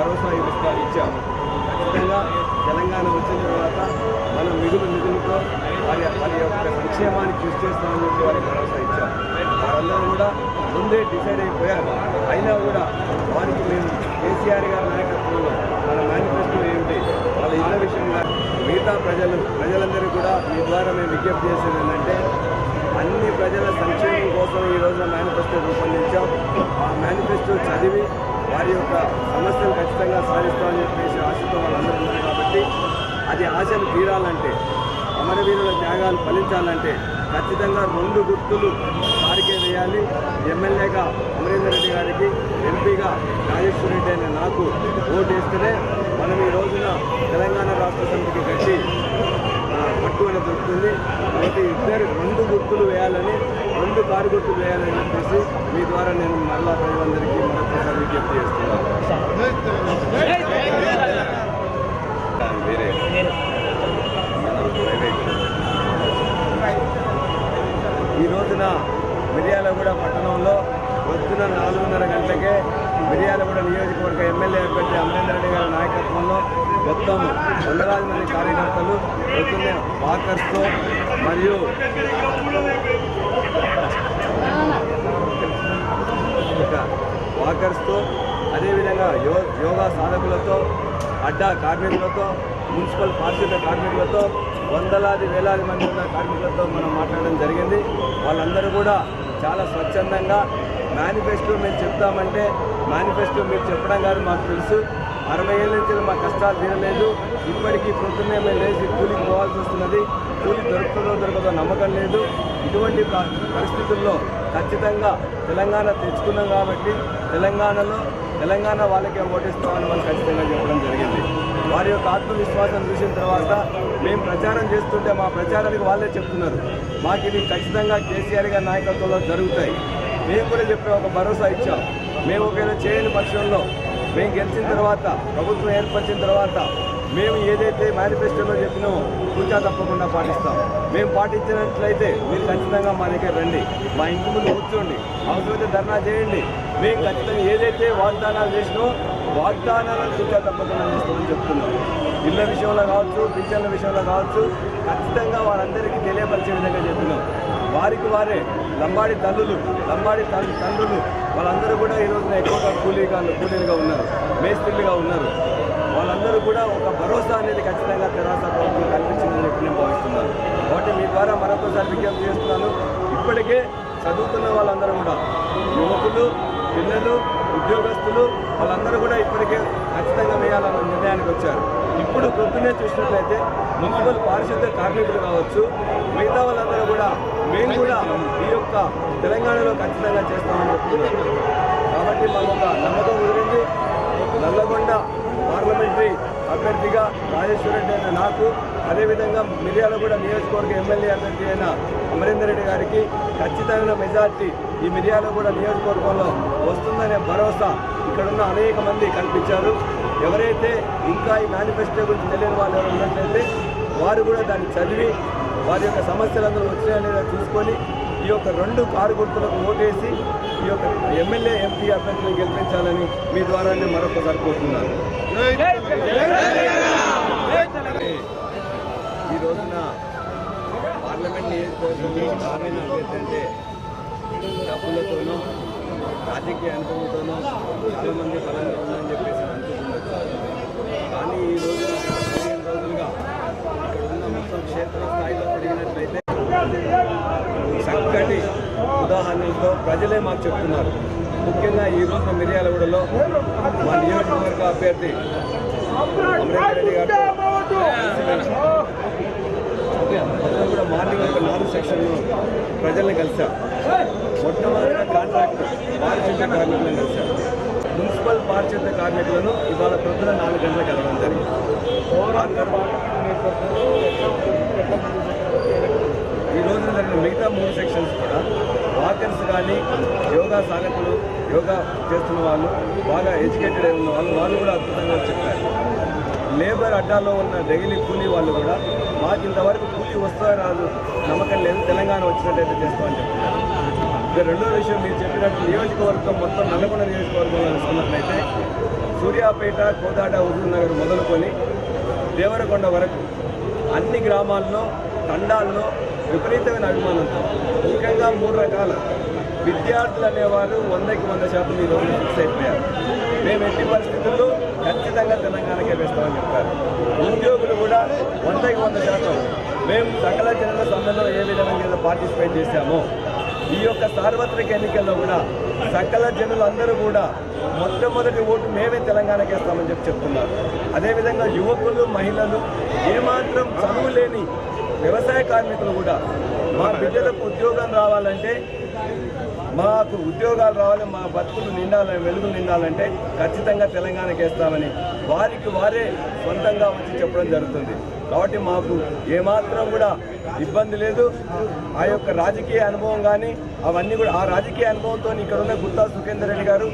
భరోసా ఇచ్చాం. ఖచ్చితంగా తెలంగాణ వచ్చిన తర్వాత మనం నిధులతో వారి యొక్క సంక్షేమానికి కృషి చేస్తామని చెప్పి వారికి భరోసా ఇచ్చాం. వారందరూ కూడా ముందే డిసైడ్ అయిపోయారు. అయినా కూడా వారికి మేము కేసీఆర్ గారి నాయకత్వంలో మన మేనిఫెస్టో ఏమిటి, వాళ్ళ ఇళ్ళ విషయంగా మిగతా ప్రజలందరూ కూడా మీ ద్వారా మేము విజ్ఞప్తి చేసేది ఏంటంటే, అన్ని ప్రజల సంక్షేమం కోసం ఈ రోజున మేనిఫెస్టో రూపొందించాం. ఆ మేనిఫెస్టో చదివి వారి యొక్క సమస్యలు ఖచ్చితంగా సాధిస్తామని చెప్పేసి ఆశతో వాళ్ళందరూ ఉన్నారు. కాబట్టి అది ఆశలు తీరాలంటే, అమరవీరుల త్యాగాలు ఫలించాలంటే ఖచ్చితంగా 2 గుర్తులు వారికే వేయాలి. ఎమ్మెల్యేగా అమరేందర్ రెడ్డి గారికి, ఎంపీగా రాజేశ్వర రెడ్డి అయిన నాకు ఓటు వేస్తేనే మనం ఈ రోజున తెలంగాణ రాష్ట్ర సమితికి గట్టి పట్టుబడి దొరుకుతుంది. కాబట్టి 2 గుర్తులు వేయాలని, 2 కారు గుర్తులు వేయాలని చెప్పేసి మీ ద్వారా నేను మరలా ప్రజలందరికీ మరొకసారి విజ్ఞప్తి చేస్తున్నాను. వేరే ఈ రోజున మిర్యాలగూడ పట్టణంలో పొద్దున 4:30 గంటలకే మిర్యాలగూడ నియోజకవర్గ ఎమ్మెల్యే అభ్యర్థి అమరేందర్ రెడ్డి గారి నాయకత్వంలో మొత్తం వందలాది మంది కార్యకర్తలు పొద్దున్నే వాకర్స్తో మరియు అదేవిధంగా యోగా సాధకులతో, అడ్డా కార్మికులతో, మున్సిపల్ పారిశుద్ధ కార్మికులతో, వందలాది వేలాది మంది ఉన్న కార్మికులతో మనం మాట్లాడడం జరిగింది. వాళ్ళందరూ కూడా చాలా స్వచ్ఛందంగా మేనిఫెస్టో మేము చెప్తామంటే, మేనిఫెస్టో మీరు చెప్పడం కాదు మాకు తెలుసు, 60 ఏళ్ళ నుంచి మా కష్టాలు తీరలేదు, ఇప్పటికీ పొద్దున్నే మేము లేచి కూలికి పోవాల్సి వస్తున్నది, కూలి దొరకదో నమ్మకం లేదు. ఇటువంటి పరిస్థితుల్లో ఖచ్చితంగా తెలంగాణ తెచ్చుకున్నాం కాబట్టి తెలంగాణ వాళ్ళకే ఓటేస్తామని వాళ్ళు ఖచ్చితంగా చెప్పడం జరిగింది. వారి యొక్క ఆత్మవిశ్వాసం చూసిన తర్వాత మేము ప్రచారం చేస్తుంటే మా ప్రచారానికి వాళ్ళే చెప్తున్నారు, మాకు ఇది ఖచ్చితంగా కేసీఆర్ గారి నాయకత్వంలో జరుగుతాయి. మేము కూడా చెప్పే ఒక భరోసా ఇచ్చాం. మేము ఒకవేళ చేయని పక్షంలో మేము గెలిచిన తర్వాత, ప్రభుత్వం ఏర్పరిచిన తర్వాత మేము ఏదైతే మేనిఫెస్టోలో చెప్పినామో కూర్చా తప్పకుండా పాటిస్తాం. మేము పాటించినట్లయితే మీరు ఖచ్చితంగా మా దగ్గర రండి, మా ఇంటి ముందు కూర్చోండి, అవసరమైతే ధర్నా చేయండి. మేము ఖచ్చితంగా ఏదైతే వాగ్దానాలు చేసినామో వాగ్దానాలను కూర్చా తప్పకుండా చేస్తామని చెప్తున్నాం. ఇళ్ళ విషయంలో కావచ్చు, పింఛన్ల విషయంలో కావచ్చు, ఖచ్చితంగా వారందరికీ తెలియపరిచే విధంగా చెప్పినాం. వారికి వారే లంబాడి తండ్రులు వాళ్ళందరూ కూడా ఈ రోజున ఎక్కువగా కూలీలుగా ఉన్నారు, మేస్త్రీలుగా ఉన్నారు. వాళ్ళందరూ కూడా ఒక భరోసా అనేది ఖచ్చితంగా తెరాస ప్రభుత్వం కల్పించిందని చెప్పి నేను భావిస్తున్నాను. కాబట్టి మీ ద్వారా మరొకసారి విజ్ఞప్తి చేస్తున్నాను. ఇప్పటికే చదువుతున్న వాళ్ళందరూ కూడా, యువకులు, పిల్లలు, ఉద్యోగస్తులు వాళ్ళందరూ కూడా ఇప్పటికే ఖచ్చితంగా వేయాలన్న నిర్ణయానికి వచ్చారు. ఇప్పుడు పొద్దున్నే చూసినట్లయితే మున్సిపల్ పారిశుద్ధ కార్మికులు కావచ్చు, మిగతా వాళ్ళందరూ కూడా మేము కూడా ఈ యొక్క తెలంగాణలో ఖచ్చితంగా చేస్తామని చెప్తున్నారు. కాబట్టి మాకు ఒక నమ్మకం కుదిరింది. నల్లగొండ పార్లమెంటరీ అభ్యర్థిగా రాజేశ్వర రెడ్డి అయిన నాకు, అదేవిధంగా మిర్యాలగూడ నియోజకవర్గ ఎమ్మెల్యే అభ్యర్థి అయిన అమరేందర్ రెడ్డి గారికి ఖచ్చితమైన మెజార్టీ ఈ మిర్యాలగూడ నియోజకవర్గంలో వస్తుందనే భరోసా ఇక్కడున్న అనేక మంది కల్పించారు. ఎవరైతే ఇంకా ఈ మేనిఫెస్టో గురించి తెలియని వాళ్ళు ఎవరు ఉన్నట్లయితే వారు కూడా దాన్ని చదివి వారి యొక్క సమస్యలందరూ వచ్చాయనేది చూసుకొని ఈ యొక్క 2 కారు గుర్తులకు ఓటేసి ఈ యొక్క ఎమ్మెల్యే, ఎంపీ అభ్యర్థులను గెలిపించాలని మీ ద్వారానే మరొకసారి కోరుతున్నాను. ఈ రోజున పార్లమెంట్ నియోజకవర్గంలో గ్రామీణ అభ్యర్థి అంటే డబ్బులతోనూ రాజకీయ అనుభవంతోనూ చాలామంది బలంగా ఉందని చెప్పేసి అనుకుంటున్నారు. కానీ ఈ రోజున 15 రోజులుగా ఇక్కడ ఉన్న మొత్తం క్షేత్ర స్థాయిలో తిరిగినట్లయితే చక్కటి ఉదాహరణలతో ప్రజలే మాకు చెప్తున్నారు. ముఖ్యంగా ఈ రోజున మిర్యాలగూడలో మా నియోజకవర్గ అభ్యర్థి అమరేందర్ రెడ్డి గారు కూడా మార్నింగ్ ఒక 4 సెక్షన్లు ప్రజల్ని కలిశారు. మొట్టమొదటిగా కాంట్రాక్టర్ పారిశుద్ధ కార్మికులను కలిశారు. మున్సిపల్ పారిశుద్ధ కార్మికులను ఇవాళ పొద్దున 4 గంటలకు కలవడం జరిగింది. ఈ రోజున జరిగిన మిగతా 3 సెక్షన్స్ కూడా వాకర్స్ కానీ, యోగా సాధకులు, యోగా చేస్తున్న వాళ్ళు, బాగా ఎడ్యుకేటెడ్ అయి ఉన్న వాళ్ళు కూడా అద్భుతంగా చెప్పారు. లేబర్ అడ్డాలో ఉన్న డైలీ కూలీ వాళ్ళు కూడా మాకు ఇంతవరకు కూలీ వస్తా రాదు, నమ్మకం లేదు, తెలంగాణ వచ్చినట్టయితే చేస్తామని చెప్తున్నారు. ఇక రెండో విషయం, మీరు చెప్పినట్టు నియోజకవర్గం మొత్తం నల్లగొండ నియోజకవర్గంలో చూసుకున్నట్లయితే సూర్యాపేట, కోదాడ, హుజూర్ నగర్ మొదలుకొని దేవరకొండ వరకు అన్ని గ్రామాల్లో తండాల్లో విపరీతమైన అభిమానంతో ముఖ్యంగా 3 రకాల విద్యార్థులు అనేవారు 100కి 100% ఈరోజు ఫిక్స్ అయిపోయారు. మేము ఎట్టి పరిస్థితుల్లో ఖచ్చితంగా తెలంగాణకే వేస్తామని చెప్పారు. ఉద్యోగులు కూడా 100కి 100% మేము సకల జనుల సమ్మెలో ఏ విధంగా పార్టిసిపేట్ చేశామో ఈ యొక్క సార్వత్రిక ఎన్నికల్లో కూడా సకల జనులందరూ కూడా మొట్టమొదటి ఓటు మేమే తెలంగాణకి వేస్తామని చెప్తున్నారు. అదేవిధంగా యువకులు, మహిళలు, ఏమాత్రం చదువు లేని వ్యవసాయ కార్మికులు కూడా మా బిడ్డలకు ఉద్యోగం రావాలంటే, మాకు ఉద్యోగాలు రావాలి, మా బతుకులు నిండాలని, వెలుగులు నిండాలంటే ఖచ్చితంగా తెలంగాణకి వేస్తామని వారికి వారే సొంతంగా వచ్చి చెప్పడం జరుగుతుంది. కాబట్టి మాకు ఏమాత్రం కూడా ఇబ్బంది లేదు. ఆ యొక్క రాజకీయ అనుభవం కానీ అవన్నీ కూడా ఆ రాజకీయ అనుభవంతో ఇక్కడ ఉన్న గుత్తా సుఖేందర్ రెడ్డి గారు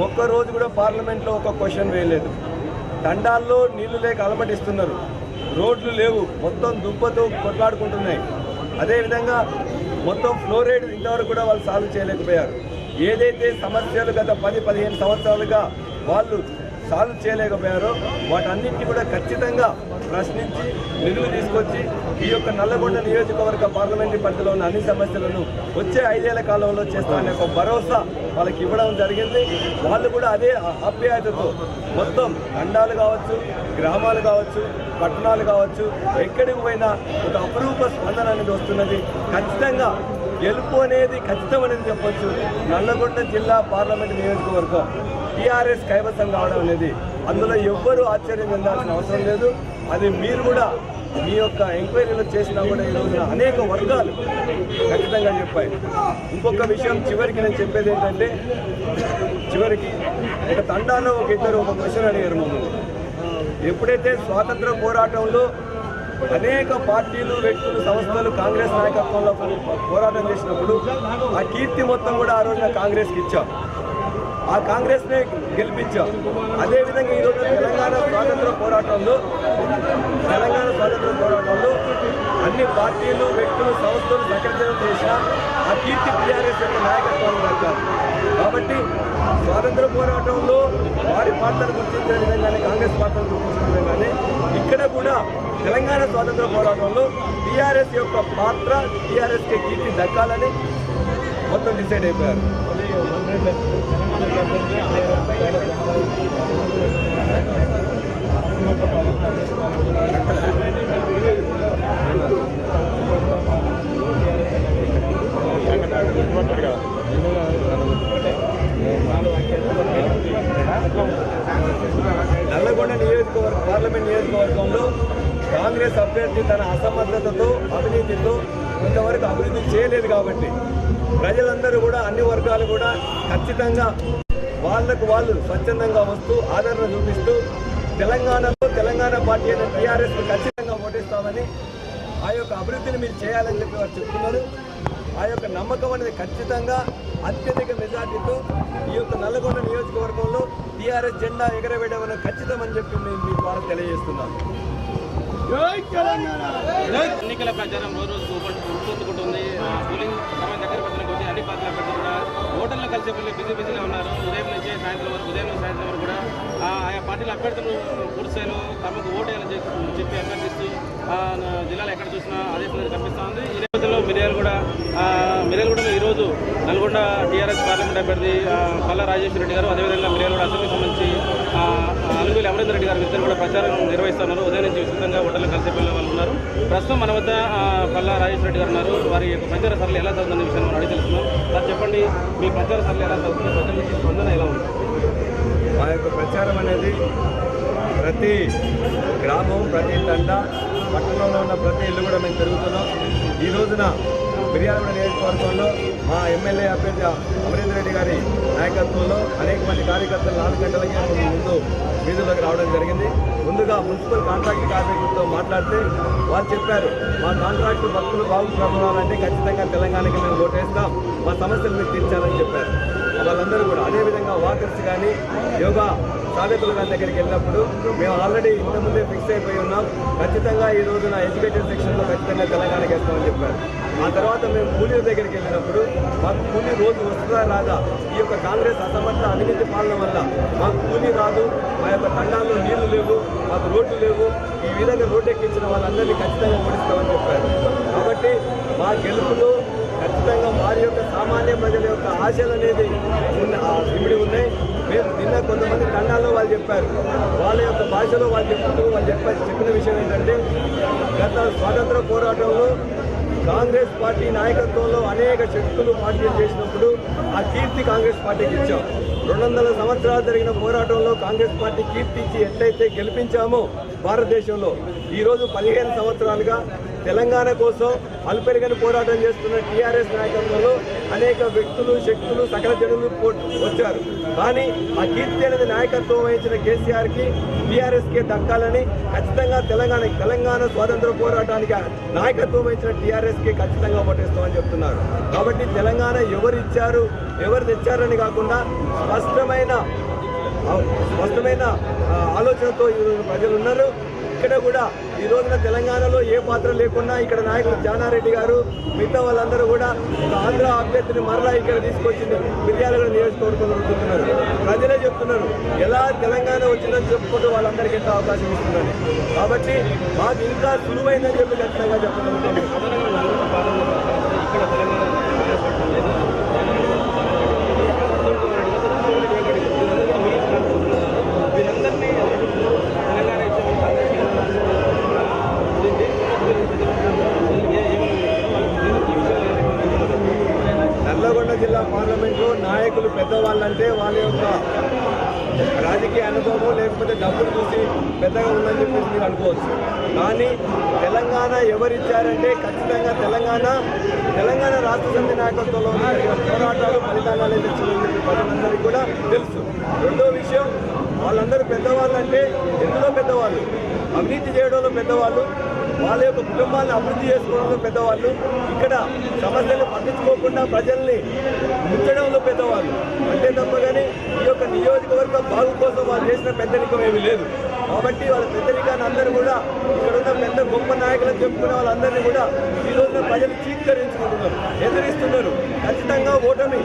ఒక్కరోజు కూడా పార్లమెంట్లో ఒక క్వశ్చన్ వేయలేదు. తండాల్లో నీళ్లు లేక అలమటిస్తున్నారు, రోడ్లు లేవు, మొత్తం దుబ్బతో కొట్లాడుకుంటున్నాయి. అదేవిధంగా మొత్తం ఫ్లోరైడ్ ఇంతవరకు కూడా వాళ్ళు సాల్వ్ చేయలేకపోయారు. ఏదైతే సమస్యలు గత 10-15 సంవత్సరాలుగా వాళ్ళు సాల్వ్ చేయలేకపోయారో వాటన్నింటినీ కూడా ఖచ్చితంగా ప్రశ్నించి నిధులు తీసుకొచ్చి ఈ యొక్క నల్లగొండ నియోజకవర్గ పార్లమెంటరీ పరిధిలో ఉన్న అన్ని సమస్యలను వచ్చే 5 ఏళ్ల కాలంలో చేస్తామనే ఒక భరోసా వాళ్ళకి ఇవ్వడం జరిగింది. వాళ్ళు కూడా అదే ఆప్యాయతతో మొత్తం తండాలు కావచ్చు, గ్రామాలు కావచ్చు, పట్టణాలు కావచ్చు, ఎక్కడికి పోయినా ఒక అపరూప స్పందన అనేది వస్తున్నది. ఖచ్చితంగా గెలుపు అనేది ఖచ్చితమనేది చెప్పొచ్చు. నల్లగొండ జిల్లా పార్లమెంటు నియోజకవర్గం టీఆర్ఎస్ కైవసం కావడం అనేది అందులో ఎవ్వరూ ఆశ్చర్యం చెందాల్సిన అవసరం లేదు. అది మీరు కూడా మీ యొక్క ఎంక్వైరీలో చేసినా కూడా ఈ రోజున అనేక వర్గాలు ఖచ్చితంగా చెప్పాయి. ఇంకొక విషయం చివరికి నేను చెప్పేది ఏంటంటే, చివరికి ఒక తండాలో ఒక క్వశ్చన్ అడిగారు మమ్మల్ని. ఎప్పుడైతే స్వాతంత్ర పోరాటంలో అనేక పార్టీలు, వ్యక్తులు, సంస్థలు కాంగ్రెస్ నాయకత్వంలో పోరాటం చేసినప్పుడు ఆ కీర్తి మొత్తం కూడా ఆ రోజున కాంగ్రెస్కి ఇచ్చాం, ఆ కాంగ్రెస్నే గెలిపించాం. అదేవిధంగా ఈరోజు తెలంగాణ స్వాతంత్ర పోరాటంలో అన్ని పార్టీలు, వ్యక్తులు, సంస్థలు సంకల్పం చేసిన ఆ కీర్తి టీఆర్ఎస్ యొక్క నాయకత్వాన్ని దక్కాలి. కాబట్టి స్వాతంత్ర పోరాటంలో వారి పాత్రను గుర్తించే విధంగానే, కాంగ్రెస్ పాత్రను గుర్తించిన విధంగానే ఇక్కడ కూడా తెలంగాణ స్వాతంత్ర పోరాటంలో టీఆర్ఎస్ యొక్క పాత్ర, టీఆర్ఎస్కి కీర్తి దక్కాలని మొత్తం డిసైడ్ అయిపోయారు. నల్లగొండ పార్లమెంట్ నియోజకవర్గంలో కాంగ్రెస్ అభ్యర్థి తన అసమర్థతతో, అవినీతితో ఇంతవరకు అభివృద్ధి చేయలేదు. కాబట్టి ప్రజలందరూ కూడా, అన్ని వర్గాలు కూడా ఖచ్చితంగా వాళ్లకు వాళ్ళు స్వచ్ఛందంగా వస్తూ ఆదరణ చూపిస్తూ తెలంగాణ పార్టీ అయిన టీఆర్ఎస్ ఖచ్చితంగా ఓటేస్తామని, ఆ యొక్క అభివృద్ధిని మీరు చేయాలని చెప్పి వారు చెప్తున్నారు. ఆ యొక్క నమ్మకం అనేది ఖచ్చితంగా అత్యధిక మెజార్టీతో ఈ యొక్క నల్లగొండ నియోజకవర్గంలో టీఆర్ఎస్ జెండా ఎగరవేయడం ఖచ్చితమని చెప్పి మేము మీ ద్వారా తెలియజేస్తున్నాను. ఎన్నికల ప్రచారం రోజు ఊపందుకుంటుంది. పోలింగ్ సమయం దగ్గర వచ్చిన కొద్ది అన్ని పార్టీల అభ్యర్థులు కూడా ఓటర్లు కలిసే బిజీగా ఉన్నారు. ఉదయం నుంచి సాయంత్రం వరకు కూడా ఆయా పార్టీల అభ్యర్థులు పూర్తిస్థాయిలో తమకు ఓటేయాలని చెప్పి అభ్యర్థిస్తూ జిల్లాలో ఎక్కడ చూసినా అదే కనిపిస్తూ ఉంది. ఈ నేపథ్యంలో మిర్యాలగూడలో ఈరోజు నల్గొండ టీఆర్ఎస్ పార్లమెంట్ అభ్యర్థి పల్లా రాజేశ్వర రెడ్డి గారు, అదేవిధంగా మిర్యాలగూడ అసెంబ్లీకి సంబంధించి అలుగుల అమరేందర్ రెడ్డి గారు ఇద్దరు కూడా ప్రచారం నిర్వహిస్తున్నారు. ఉదయం నుంచి విస్తృతంగా ఓటర్లు కలిసి వాళ్ళు ఉన్నారు. ప్రస్తుతం మన వద్ద పల్లా రాజేశ్వర రెడ్డి గారు ఉన్నారు. వారి యొక్క ప్రచార సరళి ఎలా చదువుతున్న విషయాన్ని మనం అడిగి తెలుస్తున్నాం. సార్ చెప్పండి, మీ ప్రచార సరళి ఎలా చదువుతుంది, ప్రజల నుంచి స్పందన ఎలా ఉంది? మా యొక్క ప్రచారం అనేది ప్రతి గ్రామం, ప్రతి తండ, పట్టణంలో ఉన్న ప్రతి ఇల్లు కూడా మేము తిరుగుతున్నాం. ఈ రోజున మిర్యాలగూడ నియోజకవర్గంలో మా ఎమ్మెల్యే అభ్యర్థి అమరేందర్ రెడ్డి గారి నాయకత్వంలో అనేక మంది కార్యకర్తలు 4 గంటలకే ముందు వీధుల్లోకి రావడం జరిగింది. ముందుగా మున్సిపల్ కాంట్రాక్ట్ కార్మికులతో మాట్లాడితే వాళ్ళు చెప్పారు, మా కాంట్రాక్టు భక్తులు బాగుపడాలంటే ఖచ్చితంగా తెలంగాణకి మేము ఓటేస్తాం, మా సమస్యలు మీరు తీర్చాలని చెప్పారు. వాళ్ళందరూ కూడా అదేవిధంగా వాకర్స్ కానీ యోగా సాధకుల దగ్గరికి వెళ్ళినప్పుడు మేము ఆల్రెడీ ఇంతకుముందే ఫిక్స్ అయిపోయి ఉన్నాం. ఖచ్చితంగా ఈ రోజున ఎడ్యుకేటెడ్ సెక్షన్లో ఖచ్చితంగా తెలంగాణకి వేస్తామని చెప్పారు. ఆ తర్వాత మేము కూలీల దగ్గరికి వెళ్ళినప్పుడు మాకు కూలీ రోజు వస్తుందా రాదా, ఈ యొక్క కాంగ్రెస్ అసమర్థ అవినీతి పాలన వల్ల మాకు కూలీ రాదు, మా యొక్క తండాల్లో నీళ్లు లేవు, మాకు రోడ్లు లేవు, ఈ విధంగా రోడ్డు ఎక్కించిన వాళ్ళందరినీ ఖచ్చితంగా ఓడిస్తామని చెప్పారు. కాబట్టి మా గెలుపులో ఖచ్చితంగా వారి యొక్క సామాన్య ప్రజల యొక్క ఆశలు అనేది ఇమిడి ఉన్నాయి. మేము నిన్న కొంతమంది తండాల్లో వాళ్ళు చెప్పారు, వాళ్ళ యొక్క భాషలో వాళ్ళు చెప్పిన విషయం ఏంటంటే, గత స్వాతంత్ర పోరాటంలో కాంగ్రెస్ పార్టీ నాయకత్వంలో అనేక శక్తులు పార్టీలు చేసినప్పుడు ఆ కీర్తి కాంగ్రెస్ పార్టీకి ఇచ్చాం. 200 సంవత్సరాలు జరిగిన పోరాటంలో కాంగ్రెస్ పార్టీ కీర్తి ఇచ్చి ఎట్లయితే గెలిపించామో భారతదేశంలో, ఈరోజు 15 సంవత్సరాలుగా తెలంగాణ కోసం అల్పెరగని పోరాటం చేస్తున్న టీఆర్ఎస్ నాయకత్వంలో అనేక వ్యక్తులు, శక్తులు, సకల జనులు వచ్చారు. కానీ ఆ కీర్తి అనేది నాయకత్వం వహించిన కేసీఆర్కి, టీఆర్ఎస్కే దక్కాలని ఖచ్చితంగా తెలంగాణ స్వాతంత్ర పోరాటానికి నాయకత్వం వహించిన టీఆర్ఎస్కి ఖచ్చితంగా ఓటేస్తామని చెప్తున్నారు. కాబట్టి తెలంగాణ ఎవరు ఇచ్చారు, ఎవరు తెచ్చారని కాకుండా స్పష్టమైన ఆలోచనతో ఈరోజు ప్రజలు ఉన్నారు. ఇక్కడ కూడా ఈ రోజున తెలంగాణలో ఏ పాత్ర లేకుండా ఇక్కడ నాయకులు జానారెడ్డి గారు మిగతా వాళ్ళందరూ కూడా ఒక ఆంధ్ర అభ్యర్థిని మరలా ఇక్కడ తీసుకొచ్చింది మిర్యాలగూడ నియోజకవర్గంలో ఉంటున్నారు. ప్రజలే చెప్తున్నారు ఎలా తెలంగాణ వచ్చిందని చెప్పుకుంటూ వాళ్ళందరికీ ఎంత అవకాశం ఇస్తున్నారు. కాబట్టి మాకు ఇంకా సులువైందని చెప్పి ఖచ్చితంగా చెప్పగలుగుతాం. నల్లగొండ జిల్లా పార్లమెంట్లో నాయకులు పెద్దవాళ్ళంటే వాళ్ళ యొక్క రాజకీయ అనుభవం లేకపోతే డబ్బులు చూసి పెద్దగా ఉందని చెప్పేసి మీరు అనుకోవచ్చు. కానీ తెలంగాణ ఎవరిచ్చారంటే ఖచ్చితంగా తెలంగాణ రాష్ట్ర సమితి నాయకత్వంలో పోరాటాలు ఫలితాలు తెచ్చిందని చెప్పి ప్రజలందరికీ కూడా తెలుసు. రెండో విషయం, వాళ్ళందరూ పెద్దవాళ్ళు అంటే ఎందులో పెద్దవాళ్ళు, అవినీతి చేయడంలో పెద్దవాళ్ళు, వాళ్ళ యొక్క కుటుంబాలను అభివృద్ధి చేసుకోవడంలో పెద్దవాళ్ళు, ఇక్కడ సమస్యలు పట్టించుకోకుండా ప్రజల్ని ముచ్చడంలో పెద్దవాళ్ళు అంటే తప్ప కానీ ఈ యొక్క నియోజకవర్గ బాగు కోసం వాళ్ళు చేసిన పెద్దరికం ఏమీ లేదు. కాబట్టి వాళ్ళ పెద్దరికాన్ని అందరూ కూడా ఇక్కడ ఉన్న పెద్ద గొప్ప నాయకులను చెప్పుకునే వాళ్ళందరినీ కూడా ఈ రోజున ప్రజలు చీత్కరించుకుంటున్నారు, ఎదిరిస్తున్నారు. ఖచ్చితంగా ఓటమి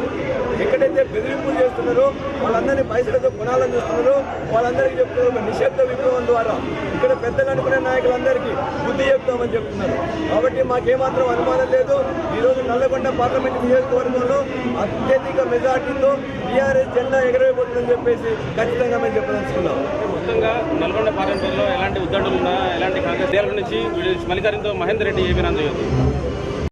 ఎక్కడైతే బెదిరింపులు చేస్తున్నారో వాళ్ళందరినీ పైసలతో కొనాలని చూస్తున్నారో వాళ్ళందరికీ చెప్తున్నారు, ఒక నిశ్శబ్ద విప్లవం ద్వారా ఇక్కడ పెద్దలు అనుకునే నాయకులందరికీ బుద్ధి చెప్తామని చెప్తున్నారు. కాబట్టి మాకేమాత్రం అనుమానం లేదు, ఈరోజు నల్లగొండ పార్లమెంట్ నియోజకవర్గంలో అత్యధిక మెజార్టీతో టీఆర్ఎస్ జెండా ఎగరవేయబోతుందని చెప్పేసి ఖచ్చితంగా మేము చెప్పదలుచుకున్నాం. మొత్తంగా నల్గొండ పార్లమెంట్లో ఎలాంటి ఉద్దండులు ఉన్నా, ఎలాంటి కాంగ్రెస్ నుంచి మల్లికార్జునతో మహేందర్ రెడ్డి ఏమీ రంజయ్యదు.